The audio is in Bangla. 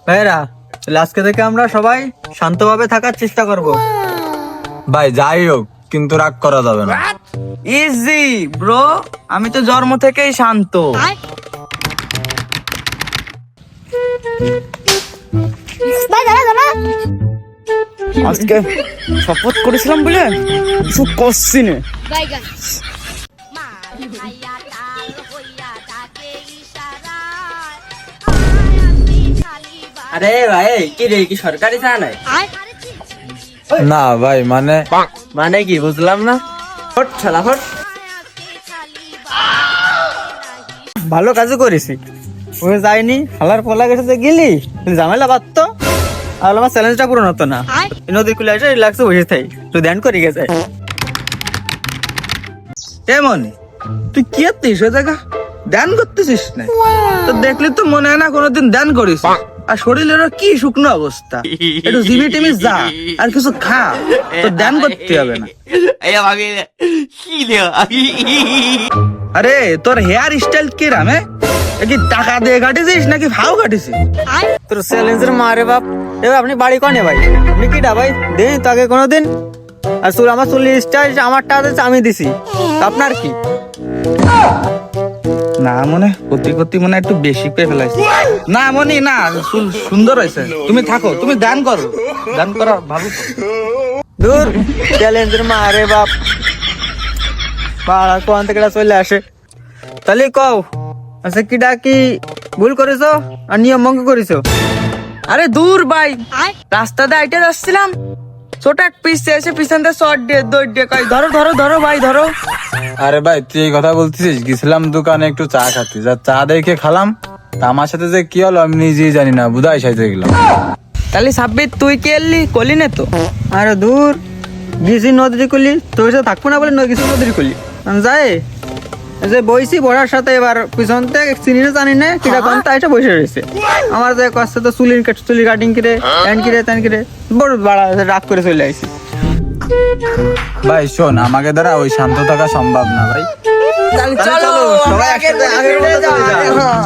ভাইরা, তাহলে আজকে থেকে আমরা সবাই শান্তভাবে থাকার চেষ্টা করব। ভাই যাই হোক, কিন্তু রাগ করা যাবে না। ইজি ব্রো, আমি তো জন্ম থেকেই শান্ত। ভাই দাঁড়া দাঁড়া, আজকে শপথ করেছিলাম বলে কিছু করছি না। আরে ভাই, কি রে, কি সরকারি চা নাই? না ভাই, মানে কি বুঝলাম না। হট শালা হট। ভালো কাজও করেছি, ওই যাইনি হালার পোলা গেছে যে গেলি ঝামেলা বাঁধতো, আর আমার চ্যালেঞ্জটা পূরণ হতো না। নদীর কুলে এসে রিল্যাক্সে বসে থাই, তুই ধ্যান করে গেছে। এমন তুই কি আছিস ওই জায়গা ধ্যান করতেছিস না? তো দেখলি তো মনে হয় না কোনোদিন ধ্যান করিস। আর শরীরের কি শুকনো অবস্থা, একটু জিমি টিমি যা আর কিছু খা, তো ধ্যান করতে হবে না। আরে তোর হেয়ার স্টাইল কি রামে, কি টাকা দিয়ে কাটিছিস নাকি ভাও কাটিছিস? তোর চ্যালেঞ্জের মারে বাপ। এবার আপনি বাড়ি কনে ভাই? আপনি কিটা ভাই? দিন তাকে কোনোদিন। আর চুল আমার চুল স্টাইল আমার টাকা আমি দিছি, তা আপনার কি? না মনে কতি কতি মনে একটু বেশি পেয়ে ফেলাইছি। না মনি না, চুল সুন্দর হয়েছে। তুমি থাকো, তুমি ধ্যান করো, ধ্যান করা ভালো তো। দূর চ্যালেঞ্জের মারে বাপ, পাড়া কোন থেকে চলে আসে। তাহলে কও, আচ্ছা কিটা কি ভুল করেছো আর নিয়ম ভঙ্গ করেছো? আরে দূর ভাই, রাস্তা দিয়ে আইটে যাচ্ছিলাম, ছোট এক পিস এসে পিছন দিয়ে শর্ট দিয়ে দৌড় দিয়ে কই ধরো ধরো ধরো ভাই ধরো। আরে ভাই তুই এই কথা বলছিস? গেছিলাম দোকানে একটু চা খাতে, যা চা দেখে খালাম, তা আমার সাথে যে কি হলো আমি নিজেই জানি না, বুধাই সাইতে গেলাম। তাহলে সাব্বির তুই কে এলি কলি না তো? আরে দূর, গেছি নদীর কুলি, তোর সাথে থাকবো না বলে গেছি নদীর কুলি। যায় যে বইছি বড়ার সাথে, এবার পিছন থেকে চিনি না জানি না কিটা কোন এসে বসে রয়েছে। আমার যে কষ্ট তো চুলি কাটিং করে ট্যান করে ত্যান করে বড় বাড়া রাগ করে চলে আসি। ভাই শোন, আমাকে দ্বারা ওই শান্ত থাকা সম্ভব না ভাই। চলো সবাই একসাথে আগের মতো চলে যাও।